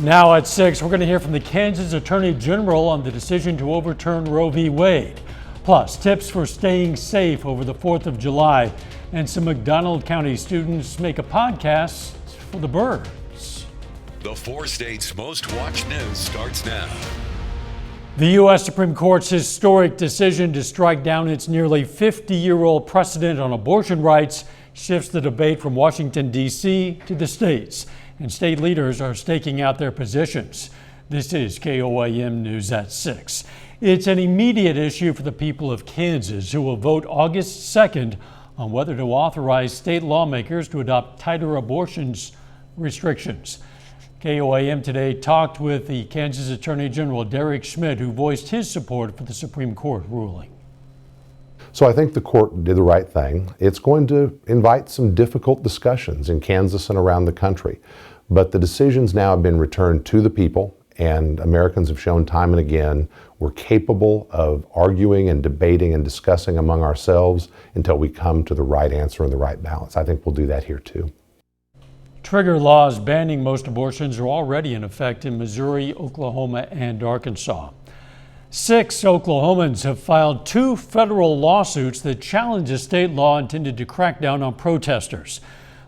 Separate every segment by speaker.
Speaker 1: Now at 6, we're going to hear from the Kansas Attorney General on the decision to overturn Roe v. Wade. Plus, tips for staying safe over the 4th of July. And some McDonald County students make a podcast for the birds.
Speaker 2: The 4 states' most watched news starts now.
Speaker 1: The U.S. Supreme Court's historic decision to strike down its nearly 50-year-old precedent on abortion rights shifts the debate from Washington, D.C. to the states. And state leaders are staking out their positions. This is KOAM News at 6. It's an immediate issue for the people of Kansas, who will vote August 2nd on whether to authorize state lawmakers to adopt tighter abortion restrictions. KOAM today talked with the Kansas Attorney General Derek Schmidt, who voiced his support for the Supreme Court ruling.
Speaker 3: So I think the court did the right thing. It's going to invite some difficult discussions in Kansas and around the country. But the decisions now have been returned to the people, and Americans have shown time and again we're capable of arguing and debating and discussing among ourselves until we come to the right answer and the right balance. I think we'll do that here too.
Speaker 1: Trigger laws banning most abortions are already in effect in Missouri, Oklahoma, and Arkansas. 6 Oklahomans have filed 2 federal lawsuits that challenge a state law intended to crack down on protesters.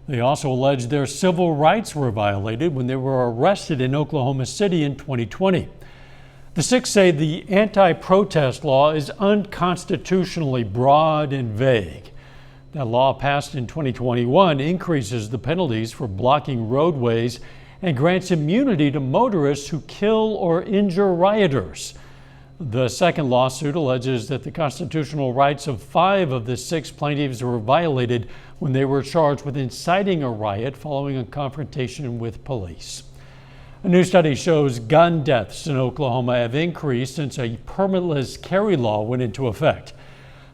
Speaker 1: They also allege their civil rights were violated when they were arrested in Oklahoma City in 2020. The 6 say the anti-protest law is unconstitutionally broad and vague. That law, passed in 2021, increases the penalties for blocking roadways and grants immunity to motorists who kill or injure rioters. The second lawsuit alleges that the constitutional rights of 5 of the 6 plaintiffs were violated when they were charged with inciting a riot following a confrontation with police. A new study shows gun deaths in Oklahoma have increased since a permitless carry law went into effect.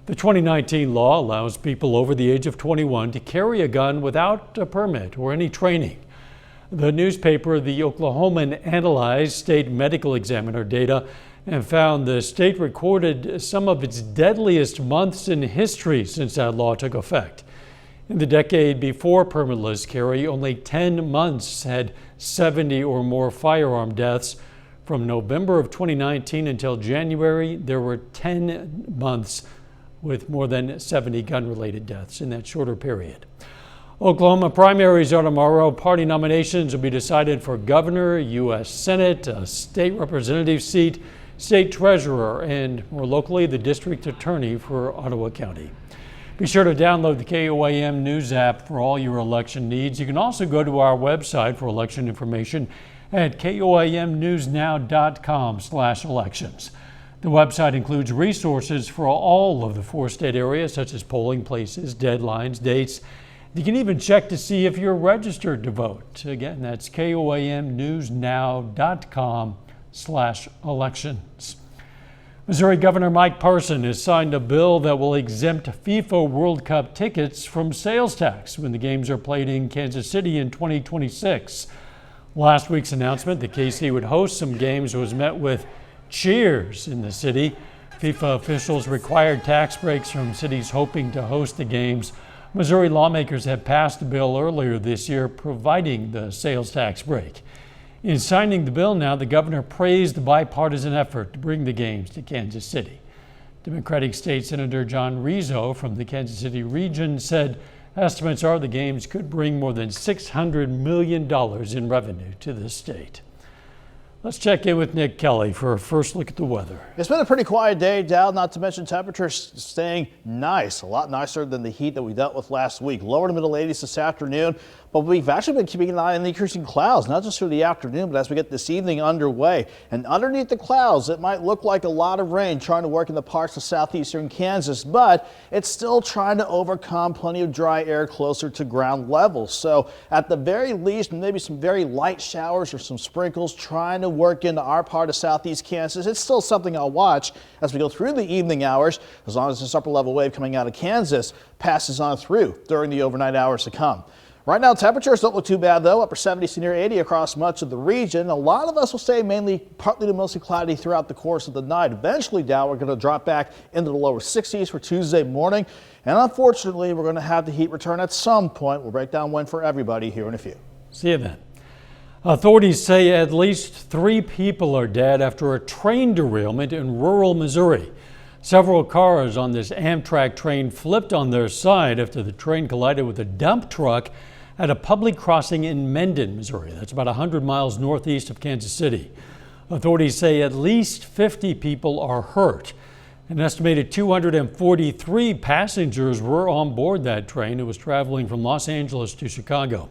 Speaker 1: The 2019 law allows people over the age of 21 to carry a gun without a permit or any training. The newspaper The Oklahoman analyzed state medical examiner data and found the state recorded some of its deadliest months in history since that law took effect. In the decade before permitless carry, only 10 months had 70 or more firearm deaths. From November of 2019 until January, there were 10 months with more than 70 gun-related deaths in that shorter period. Oklahoma primaries are tomorrow. Party nominations will be decided for governor, U.S. Senate, a state representative seat, state treasurer, and more locally, the district attorney for Ottawa County. Be sure to download the KOAM News app for all your election needs. You can also go to our website for election information at koamnewsnow.com/elections. The website includes resources for all of the 4 state areas, such as polling places, deadlines, dates. You can even check to see if you're registered to vote. Again, that's koamnewsnow.com/elections. Missouri Governor Mike Parson has signed a bill that will exempt FIFA World Cup tickets from sales tax when the games are played in Kansas City in 2026. Last week's announcement that KC would host some games was met with cheers in the city. FIFA officials required tax breaks from cities hoping to host the games. Missouri lawmakers had passed a bill earlier this year providing the sales tax break. In signing the bill now, the governor praised the bipartisan effort to bring the games to Kansas City. Democratic State Senator John Rizzo from the Kansas City region said estimates are the games could bring more than $600 million in revenue to the state. Let's check in with Nick Kelly for a first look at the weather.
Speaker 4: It's been a pretty quiet day, Dal, not to mention temperatures staying nice, a lot nicer than the heat that we dealt with last week. Lower to middle 80s this afternoon, but we've actually been keeping an eye on the increasing clouds, not just through the afternoon, but as we get this evening underway. And underneath the clouds, it might look like a lot of rain trying to work in the parts of southeastern Kansas, but it's still trying to overcome plenty of dry air closer to ground level. So at the very least, maybe some very light showers or some sprinkles trying to work into our part of southeast Kansas. It's still something I'll watch as we go through the evening hours, as long as this upper level wave coming out of Kansas passes on through during the overnight hours to come. Right now, temperatures don't look too bad, though. Upper 70s to near 80 across much of the region. A lot of us will stay mainly partly to mostly cloudy throughout the course of the night. Eventually, down, we're going to drop back into the lower 60s for Tuesday morning. And unfortunately, we're going to have the heat return at some point. We'll break down when for everybody here in a few.
Speaker 1: See you then. Authorities say at least 3 people are dead after a train derailment in rural Missouri. Several cars on this Amtrak train flipped on their side after the train collided with a dump truck at a public crossing in Mendon, Missouri. That's about 100 miles northeast of Kansas City. Authorities say at least 50 people are hurt. An estimated 243 passengers were on board that train. It was traveling from Los Angeles to Chicago.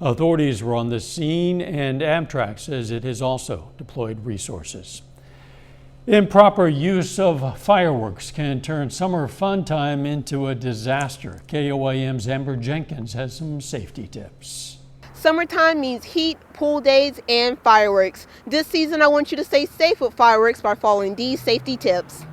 Speaker 1: Authorities were on the scene, and Amtrak says it has also deployed resources. Improper use of fireworks can turn summer fun time into a disaster. KOAM's Amber Jenkins has some safety tips.
Speaker 5: Summertime means heat, pool days, and fireworks. This season, I want you to stay safe with fireworks by following these safety tips.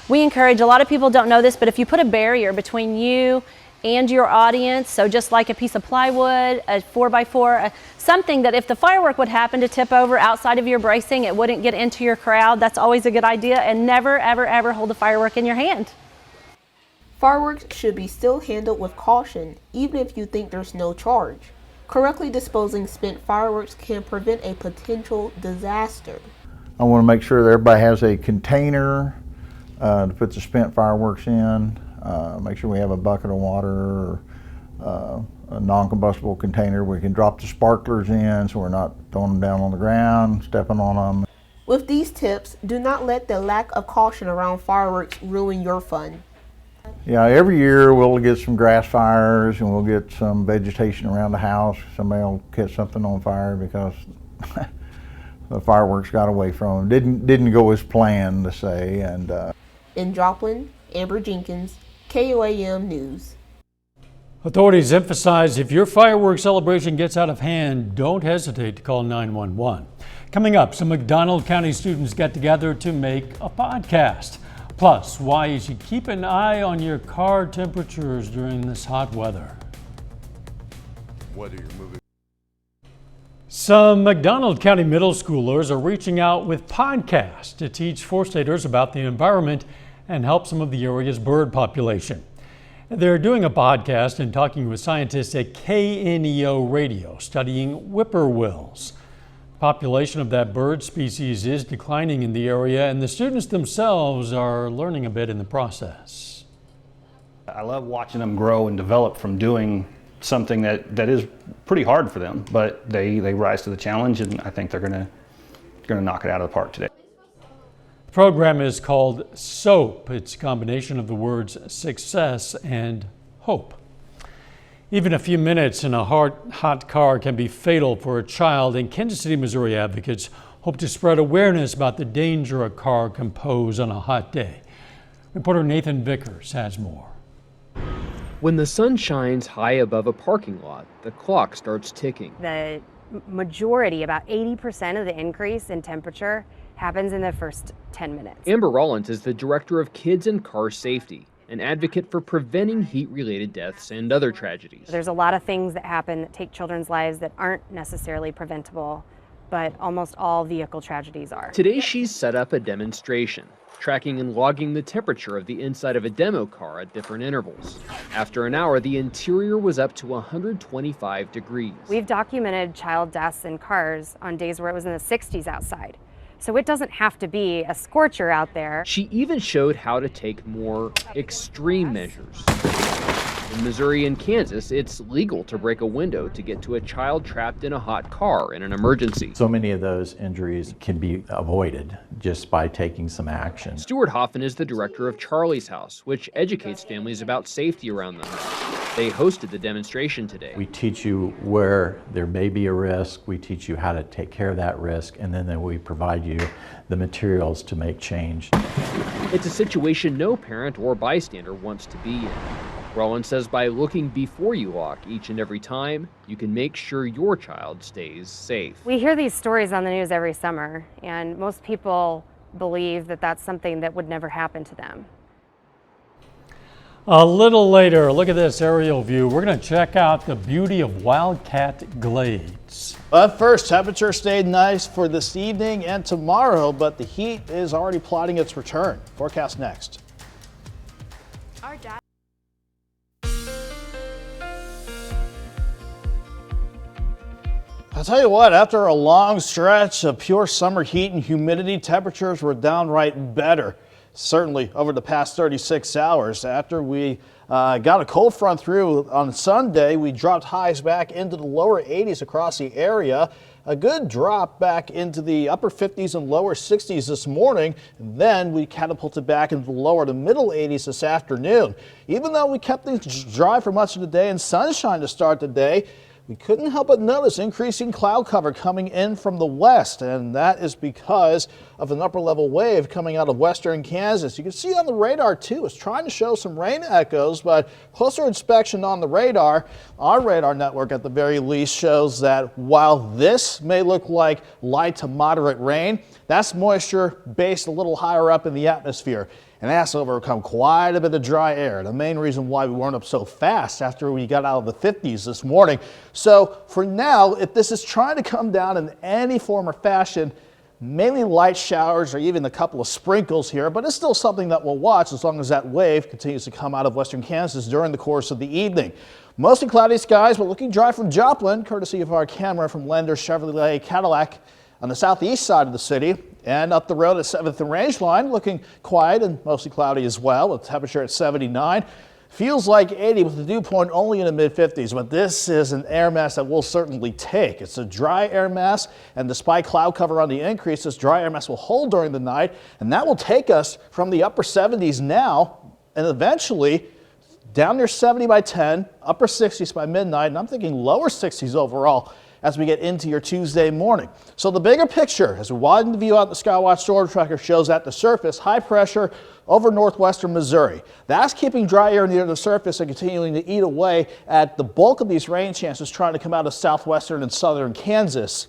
Speaker 6: We encourage, a lot of people don't know this, but if you put a barrier between you and your audience, so just like a piece of plywood, a 4x4, something that if the firework would happen to tip over outside of your bracing, it wouldn't get into your crowd. That's always a good idea. And never, ever, ever hold a firework in your hand.
Speaker 5: Fireworks should be still handled with caution, even if you think there's no charge. Correctly disposing spent fireworks can prevent a potential disaster.
Speaker 7: I want to make sure that everybody has a container to put the spent fireworks in. Make sure we have a bucket of water or a non-combustible container we can drop the sparklers in so we're not throwing them down on the ground, stepping on them.
Speaker 5: With these tips, do not let the lack of caution around fireworks ruin your fun.
Speaker 7: Yeah, every year we'll get some grass fires and we'll get some vegetation around the house. Somebody will catch something on fire because the fireworks got away from them. Didn't go as planned, to say. And
Speaker 5: In Joplin, Amber Jenkins, KOAM News.
Speaker 1: Authorities emphasize if your fireworks celebration gets out of hand, don't hesitate to call 911. Coming up, some McDonald County students get together to make a podcast. Plus, why you should keep an eye on your car temperatures during this hot weather. Some McDonald County middle schoolers are reaching out with podcasts to teach fourth-staters about the environment and help some of the area's bird population. They're doing a podcast and talking with scientists at KNEO Radio, studying whippoorwills. Population of that bird species is declining in the area, and the students themselves are learning a bit in the process.
Speaker 8: I love watching them grow and develop from doing something that is pretty hard for them, but they rise to the challenge, and I think they're gonna knock it out of the park today.
Speaker 1: The program is called SOAP. It's a combination of the words success and hope. Even a few minutes in a hot car can be fatal for a child, and Kansas City, Missouri advocates hope to spread awareness about the danger a car can pose on a hot day. Reporter Nathan Vickers has more.
Speaker 9: When the sun shines high above a parking lot, the clock starts ticking.
Speaker 10: The majority, about 80% of the increase in temperature happens in the first 10 minutes.
Speaker 9: Amber Rollins is the director of Kids and Car Safety, an advocate for preventing heat-related deaths and other tragedies.
Speaker 10: There's a lot of things that happen that take children's lives that aren't necessarily preventable, but almost all vehicle tragedies are.
Speaker 9: Today she's set up a demonstration, tracking and logging the temperature of the inside of a demo car at different intervals. After an hour, the interior was up to 125 degrees.
Speaker 10: We've documented child deaths in cars on days where it was in the 60s outside. So it doesn't have to be a scorcher out there.
Speaker 9: She even showed how to take more extreme measures. In Missouri and Kansas, it's legal to break a window to get to a child trapped in a hot car in an emergency.
Speaker 11: So many of those injuries can be avoided just by taking some action.
Speaker 9: Stuart Hoffman is the director of Charlie's House, which educates families about safety around them. They hosted the demonstration today.
Speaker 11: We teach you where there may be a risk, we teach you how to take care of that risk, and then we provide you the materials to make change.
Speaker 9: It's a situation no parent or bystander wants to be in. Rollins says by looking before you lock each and every time, you can make sure your child stays safe.
Speaker 10: We hear these stories on the news every summer, and most people believe that that's something that would never happen to them.
Speaker 1: A little later, look at this aerial view. We're going to check out the beauty of Wildcat Glades.
Speaker 4: But first, temperature stayed nice for this evening and tomorrow, but the heat is already plotting its return. Forecast next. I'll tell you what, after a long stretch of pure summer heat and humidity, temperatures were downright better. Certainly over the past 36 hours. After we got a cold front through on Sunday, we dropped highs back into the lower 80s across the area. A good drop back into the upper 50s and lower 60s this morning. And then we catapulted back into the lower to middle 80s this afternoon. Even though we kept things dry for much of the day and sunshine to start the day, we couldn't help but notice increasing cloud cover coming in from the west, and that is because of an upper level wave coming out of western Kansas. You can see on the radar too, it's trying to show some rain echoes, but closer inspection on the radar, our radar network at the very least, shows that while this may look like light to moderate rain, that's moisture based a little higher up in the atmosphere. And that's overcome quite a bit of dry air. The main reason why we weren't up so fast after we got out of the 50s this morning. So for now, if this is trying to come down in any form or fashion, mainly light showers or even a couple of sprinkles here, but it's still something that we'll watch as long as that wave continues to come out of western Kansas during the course of the evening. Mostly cloudy skies, but looking dry from Joplin, courtesy of our camera from Lender Chevrolet Cadillac on the southeast side of the city. And up the road at 7th and Range Line, looking quiet and mostly cloudy as well, with temperature at 79. Feels like 80 with the dew point only in the mid-50s, but this is an air mass that we'll certainly take. It's a dry air mass, and despite cloud cover on the increase, this dry air mass will hold during the night, and that will take us from the upper 70s now and eventually down near 70 by 10, upper 60s by midnight, and I'm thinking lower 60s overall as we get into your Tuesday morning. So the bigger picture, as we widen the view out the Skywatch storm tracker, shows at the surface high pressure over northwestern Missouri. That's keeping dry air near the surface and continuing to eat away at the bulk of these rain chances trying to come out of southwestern and southern Kansas.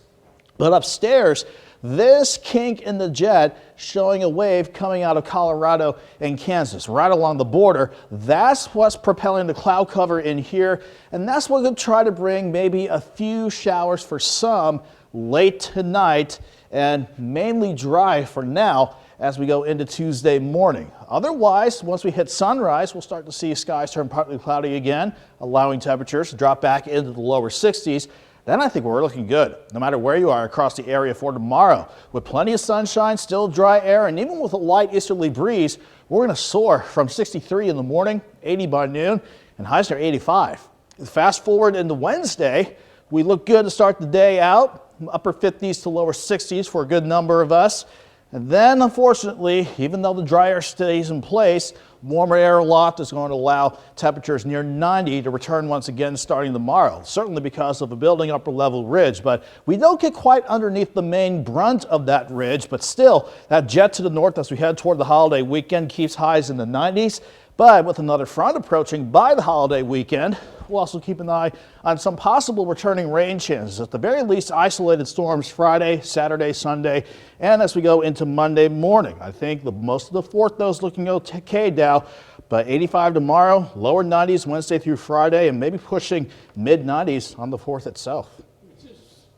Speaker 4: But upstairs, this kink in the jet showing a wave coming out of Colorado and Kansas, right along the border. That's what's propelling the cloud cover in here, and that's what we'll try to bring maybe a few showers for some late tonight, and mainly dry for now as we go into Tuesday morning. Otherwise, once we hit sunrise, we'll start to see skies turn partly cloudy again, allowing temperatures to drop back into the lower 60s. Then I think we're looking good, no matter where you are across the area for tomorrow. With plenty of sunshine, still dry air, and even with a light easterly breeze, we're going to soar from 63 in the morning, 80 by noon, and highs are 85. Fast forward into Wednesday, we look good to start the day out, upper 50s to lower 60s for a good number of us. And then, unfortunately, even though the dry air stays in place, warmer air aloft is going to allow temperatures near 90 to return once again starting tomorrow, certainly because of a building upper level ridge. But we don't get quite underneath the main brunt of that ridge, but still that jet to the north as we head toward the holiday weekend keeps highs in the 90s. But with another front approaching by the holiday weekend, we'll also keep an eye on some possible returning rain chances. At the very least, isolated storms Friday, Saturday, Sunday, and as we go into Monday morning. I think most of the fourth, those looking okay now, but 85 tomorrow, lower 90s Wednesday through Friday, and maybe pushing mid 90s on the 4th itself.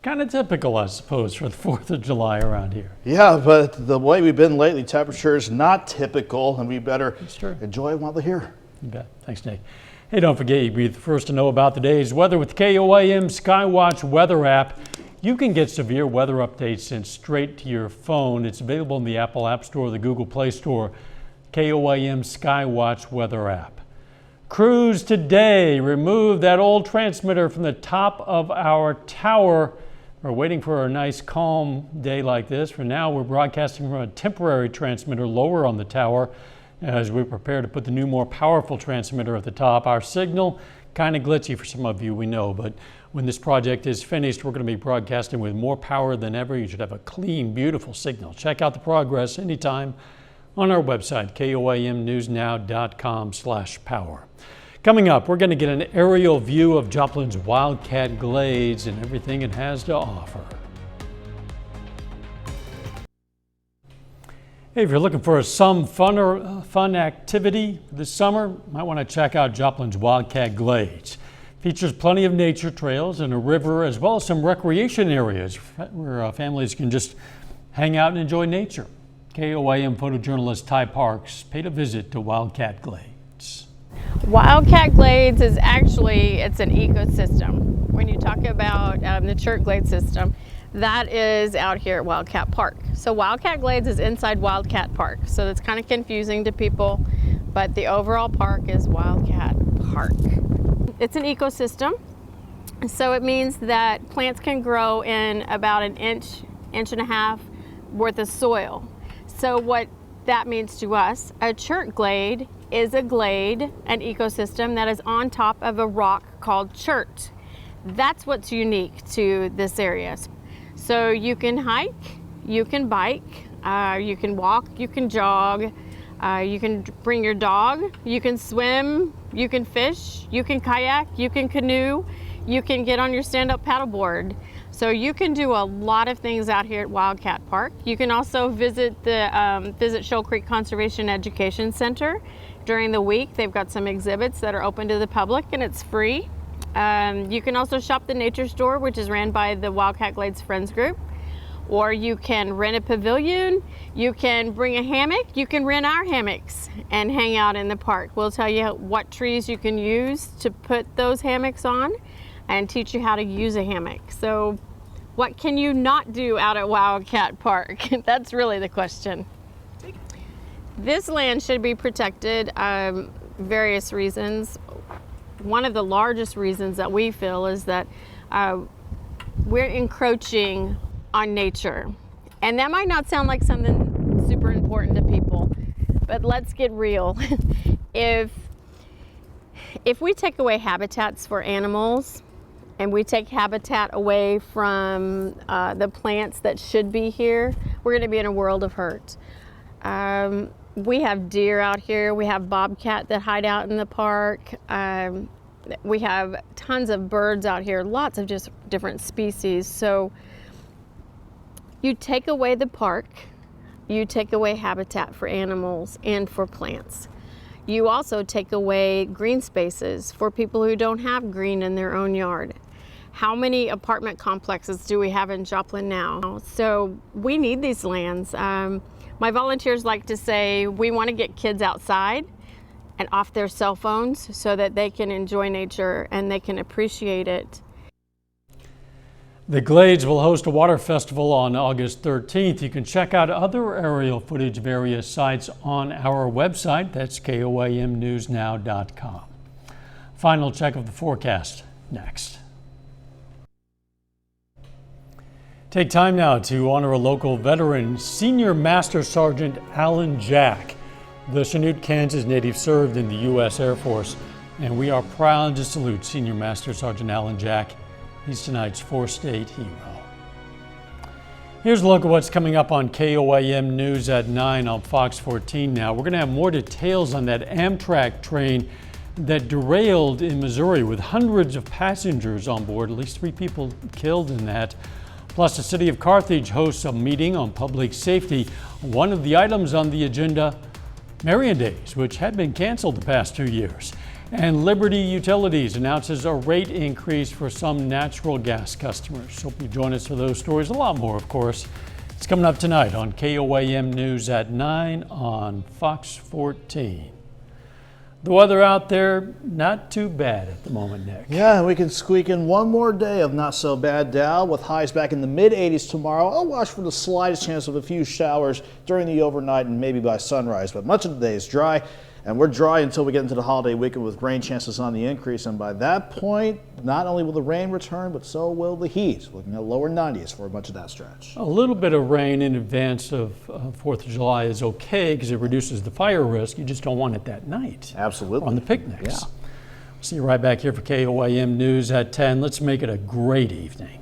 Speaker 1: Kind of typical, I suppose, for the 4th of July around here.
Speaker 4: Yeah, but the way we've been lately, temperature is not typical, and we better enjoy it while they're here.
Speaker 1: You bet. Thanks, Nick. Hey, don't forget, you'll be the first to know about the day's weather with KOAM Skywatch weather app. You can get severe weather updates sent straight to your phone. It's available in the Apple App Store or the Google Play Store. KOAM Skywatch weather app. Crews today remove that old transmitter from the top of our tower. We're waiting for a nice calm day like this. For now, we're broadcasting from a temporary transmitter lower on the tower as we prepare to put the new, more powerful transmitter at the top. Our signal, kind of glitchy for some of you, we know, but when this project is finished, we're going to be broadcasting with more power than ever. You should have a clean, beautiful signal. Check out the progress anytime on our website, KOAMnewsnow.com/power. Coming up, we're going to get an aerial view of Joplin's Wildcat Glades and everything it has to offer. Hey, if you're looking for some fun activity this summer, you might want to check out Joplin's Wildcat Glades. Features plenty of nature trails and a river, as well as some recreation areas where families can just hang out and enjoy nature. KOAM photojournalist Ty Parks paid a visit to Wildcat Glades.
Speaker 12: Wildcat Glades is actually, it's an ecosystem. When you talk about the Chert Glade system, that is out here at Wildcat Park. So Wildcat Glades is inside Wildcat Park. So it's kind of confusing to people, but the overall park is Wildcat Park. It's an ecosystem. So it means that plants can grow in about an inch and a half worth of soil. So what that means to us, a chert glade is a glade, an ecosystem that is on top of a rock called chert. That's what's unique to this area. So you can hike, you can bike, you can walk, you can jog, you can bring your dog, you can swim, you can fish, you can kayak, you can canoe, you can get on your stand-up paddleboard. So you can do a lot of things out here at Wildcat Park. You can also visit the Shoal Creek Conservation Education Center during the week. They've got some exhibits that are open to the public and it's free. You can also shop the nature store, which is ran by the Wildcat Glades Friends Group. Or you can rent a pavilion, you can bring a hammock, you can rent our hammocks and hang out in the park. We'll tell you what trees you can use to put those hammocks on and teach you how to use a hammock. So what can you not do out at Wildcat Park? That's really the question. This land should be protected, various reasons. One of the largest reasons that we feel is that we're encroaching on nature. And that might not sound like something super important to people, but let's get real. If we take away habitats for animals and we take habitat away from the plants that should be here, we're going to be in a world of hurt. We have deer out here, we have bobcat that hide out in the park, we have tons of birds out here, lots of just different species. So you take away the park, you take away habitat for animals and for plants. You also take away green spaces for people who don't have green in their own yard. How many apartment complexes do we have in Joplin now? So we need these lands. My volunteers like to say we want to get kids outside and off their cell phones so that they can enjoy nature and they can appreciate it.
Speaker 1: The Glades will host a water festival on August 13th. You can check out other aerial footage of various sites on our website. That's KOAMnewsnow.com. Final check of the forecast next. Take time now to honor a local veteran, Senior Master Sergeant Alan Jack. The Chanute, Kansas native served in the U.S. Air Force, and we are proud to salute Senior Master Sergeant Alan Jack. He's tonight's four-state hero. Here's a look at what's coming up on KOAM News at 9 on Fox 14 now. We're going to have more details on that Amtrak train that derailed in Missouri with hundreds of passengers on board, at least 3 people killed in that. Plus, the city of Carthage hosts a meeting on public safety. One of the items on the agenda, Marion Days, which had been canceled the past 2 years. And Liberty Utilities announces a rate increase for some natural gas customers. Hope you join us for those stories. A lot more, of course. It's coming up tonight on KOAM News at 9 on Fox 14. The weather out there, not too bad at the moment, Nick.
Speaker 4: Yeah, we can squeak in one more day of not so bad, Dow, with highs back in the mid-80s tomorrow. I'll watch for the slightest chance of a few showers during the overnight and maybe by sunrise, but much of the day is dry. And we're dry until we get into the holiday weekend with rain chances on the increase. And by that point, not only will the rain return, but so will the heat. Looking at lower 90s for much of that stretch.
Speaker 1: A little bit of rain in advance of 4th of July is okay because it reduces the fire risk. You just don't want it that night.
Speaker 4: Absolutely.
Speaker 1: On the picnics.
Speaker 4: Yeah.
Speaker 1: See you right back here for KOAM News at 10. Let's make it a great evening.